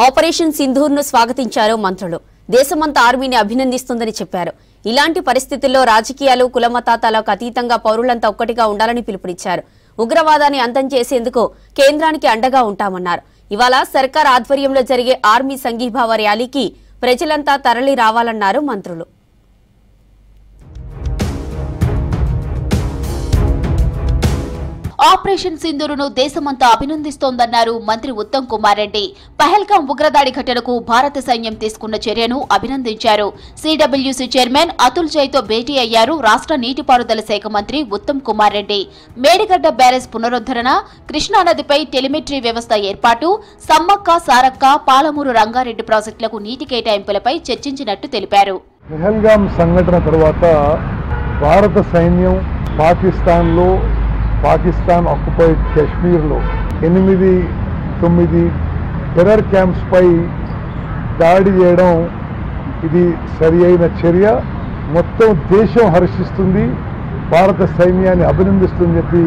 Operation సింధూర్ను స్వాగతించారు మంత్రులు. దేశమంతా ఆర్మీని అభినందిస్తుందని చెప్పారు. ఇలాంటి పరిస్థితుల్లో రాజకీయాలు కులమతాలకు అతీతంగా పౌరులంతా ఒక్కటిగా ఉండాలని పిలుపునిచ్చారు. ఉగ్రవాదాన్ని అంతం చేసేందుకు కేంద్రానికి అండగా ఉంటామన్నారు. ఇవాళ సర్కార్ ఆధ్వర్యంలో జరిగే ఆర్మీ సంఘీభావ ర్యాలీకి ప్రజలంతా తరలి రావాలన్నారు మంత్రులు. ఆపరేషన్ సింధూరును దేశమంతా అభినందిస్తోందన్నారు మంత్రి ఉత్తమ్ కుమార్ రెడ్డి. పహల్గాం ఉగ్రదాడి ఘటనకు భారత సైన్యం తీసుకున్న చర్యను అభినందించారు. సిడబ్ల్యూసీ చైర్మన్ అతుల్ జైతో భేటీ అయ్యారు రాష్ట్ర నీటిపారుదల శాఖ మంత్రి ఉత్తమ్ కుమార్ రెడ్డి. మేడిగడ్డ బ్యారేజ్ పునరుద్ధరణ, కృష్ణానదిపై టెలిమెట్రీ వ్యవస్థ ఏర్పాటు, సమ్మక్క సారక్క, పాలమూరు రంగారెడ్డి ప్రాజెక్టులకు నీటి కేటాయింపులపై చర్చించినట్టు తెలిపారు. పహల్గాం సంఘటన తర్వాత భారత సైన్యం పాకిస్తాన్ ఆక్యుపైడ్ కాశ్మీర్లో 8-9 టెర్రర్ క్యాంప్స్ పై దాడి చేయడం ఇది సరి అయిన చర్య. మొత్తం దేశం హర్షిస్తుంది, భారత సైన్యాన్ని అభినందిస్తుందని చెప్పి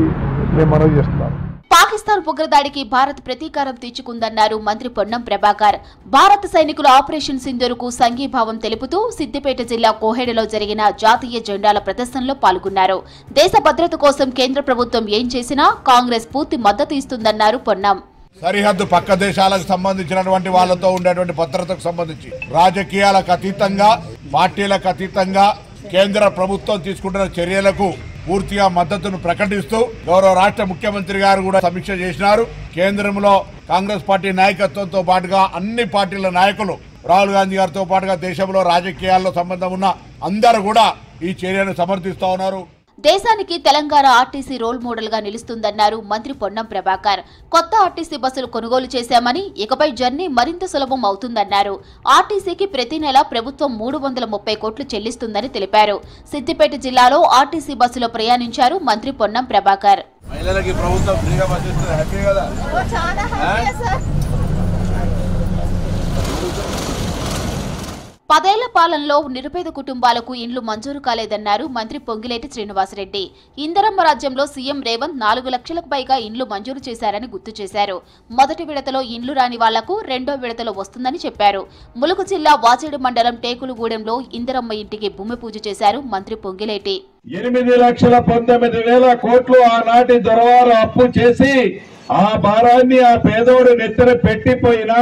మేము మనవి చేస్తున్నాం. పాకిస్తాన్ ఉగ్రదాడికి భారత్ ప్రతీకారం తీర్చుకుందన్నారు మంత్రి పొన్నం ప్రభాకర్. భారత సైనికుల ఆపరేషన్ సింధూరుకు సంఘీభావం తెలుపుతూ సిద్దిపేట జిల్లా కోహెడలో జరిగిన జాతీయ జెండాల ప్రదర్శనలో పాల్గొన్నారు. దేశ భద్రత కోసం కేంద్ర ప్రభుత్వం ఏం చేసినా కాంగ్రెస్ పూర్తి మద్దతు ఇస్తుందన్నారు పొన్నం. సరిహద్దు పక్క దేశాలకు సంబంధించినటువంటి వాళ్ళతో ఉండేటువంటి భద్రతకు సంబంధించి రాజకీయాలకు అతీతంగా, పార్టీలకు అతీతంగా కేంద్ర ప్రభుత్వం తీసుకుంటున్న చర్యలకు పూర్తిగా మద్దతును ప్రకటిస్తూ గౌరవ రాష్ట్ర ముఖ్యమంత్రి గారు కూడా సమీక్ష చేసినారు. కేంద్రంలో కాంగ్రెస్ పార్టీ నాయకత్వంతో పాటుగా అన్ని పార్టీల నాయకులు, రాహుల్ గాంధీ గారితో పాటుగా దేశంలో రాజకీయాల్లో సంబంధం ఉన్న అందరూ కూడా ఈ చర్యను సమర్థిస్తా ఉన్నారు. దేశానికి తెలంగాణ ఆర్టీసీ రోల్ మోడల్ గా నిలుస్తుందన్నారు మంత్రి పొన్నం ప్రభాకర్. కొత్త ఆర్టీసీ బస్సులు కొనుగోలు చేశామని, ఇకపై జర్నీ మరింత సులభం అవుతుందన్నారు. ఆర్టీసీకి ప్రతి నెల ప్రభుత్వం 330 కోట్లు చెల్లిస్తుందని తెలిపారు. సిద్దిపేట జిల్లాలో ఆర్టీసీ బస్సులో ప్రయాణించారు మంత్రి పొన్నం ప్రభాకర్. 10 ఏళ్ల పాలనలో నిరుపేద కుటుంబాలకు ఇండ్లు మంజూరు కాలేదన్నారు మంత్రి పొంగిలేటి శ్రీనివాసరెడ్డి. ఇందరమ్మ రాజ్యంలో సీఎం రేవంత్ 4 లక్షలకు పైగా ఇండ్లు మంజూరు చేశారని గుర్తు చేశారు. మొదటి విడతలో ఇండ్లు రాని వాళ్లకు రెండో విడతలో వస్తుందని చెప్పారు. ములుగు జిల్లా వాచేడు మండలం టేకులుగూడెంలో ఇందరమ్మ ఇంటికి భూమి పూజ చేశారు మంత్రి పొంగిలేటి. 8,19,000 కోట్లు ఆనాటి దొరవారు అప్పు చేసి ఆ భారాన్ని ఆ పేదోడి నెత్తిన పెట్టిపోయినా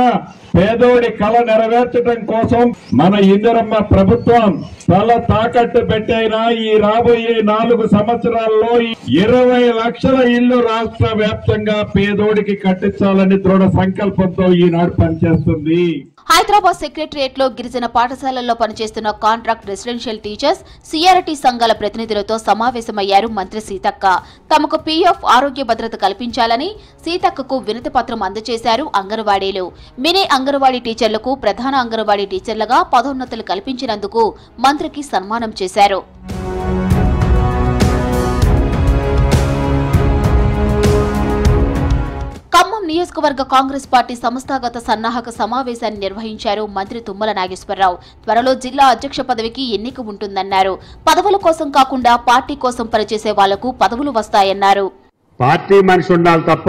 పేదోడి కళ నెరవేర్చడం కోసం మన ఇందిరమ్మ ప్రభుత్వం తల తాకట్టు పెట్టైనా ఈ రాబోయే 4 సంవత్సరాల్లో 20 లక్షల ఇళ్లు రాష్ట్ర వ్యాప్తంగా పేదోడికి కట్టించాలని దృఢ సంకల్పంతో ఈనాడు పనిచేస్తుంది. హైదరాబాద్ సెక్రటరియట్ లో గిరిజన పాఠశాలల్లో పనిచేస్తున్న కాంట్రాక్ట్ రెసిడెన్షియల్ టీచర్స్, సిఆర్టీ సంఘాల ప్రతినిధులతో సమావేశమయ్యారు మంత్రి సీతక్క. తమకు పీఎఫ్ ఆరోగ్య భద్రత కల్పించాలని సీతక్కకు వినతి పత్రం అందజేశారు అంగన్వాడీలు. మినీ అంగన్వాడీ టీచర్లకు ప్రధాన అంగన్వాడీ టీచర్లుగా పదోన్నతులు కల్పించినందుకు మంత్రికి సన్మానం చేశారు. ఖమ్మం నియోజకవర్గ కాంగ్రెస్ పార్టీ సంస్థాగత సన్నాహక సమావేశాన్ని నిర్వహించారు మంత్రి తుమ్మల నాగేశ్వరరావు. త్వరలో జిల్లా అధ్యక్ష పదవికి ఎన్నిక ఉంటుందన్నారు. పదవుల కోసం కాకుండా పార్టీ కోసం పనిచేసే వాళ్లకు పదవులు వస్తాయన్నారు. పార్టీ మనిషి ఉండాలి తప్ప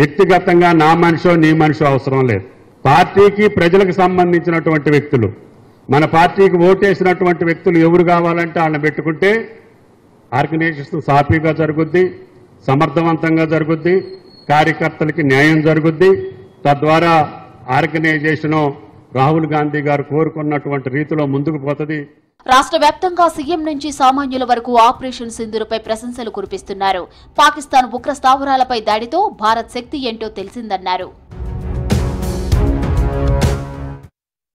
వ్యక్తిగతంగా నా మనిషో నీ మనిషో అవసరం లేదు. పార్టీకి ప్రజలకు సంబంధించినటువంటి వ్యక్తులు, మన పార్టీకి ఓటేసినటువంటి వ్యక్తులు ఎవరు కావాలంటే వాళ్ళని పెట్టుకుంటే ఆర్గనైజేషన్ సాఫీగా జరుగుద్ది, సమర్థవంతంగా జరుగుద్ది, కార్యకర్తలకి న్యాయం జరుగుద్ది. తద్వారా ఆర్గనైజేషన్ రాహుల్ గాంధీ గారు కోరుకున్నటువంటి రీతిలో ముందుకు పోతుంది. రాష్ట్ర వ్యాప్తంగా సీఎం నుంచి సామాన్యుల వరకు ఆపరేషన్ సింధూరుపై ప్రశంసలు కురిపిస్తున్నారు. పాకిస్తాన్ ఉగ్ర స్థావరాలపై దాడితో భారత్ శక్తి ఏంటో తెలిసిందన్నారు.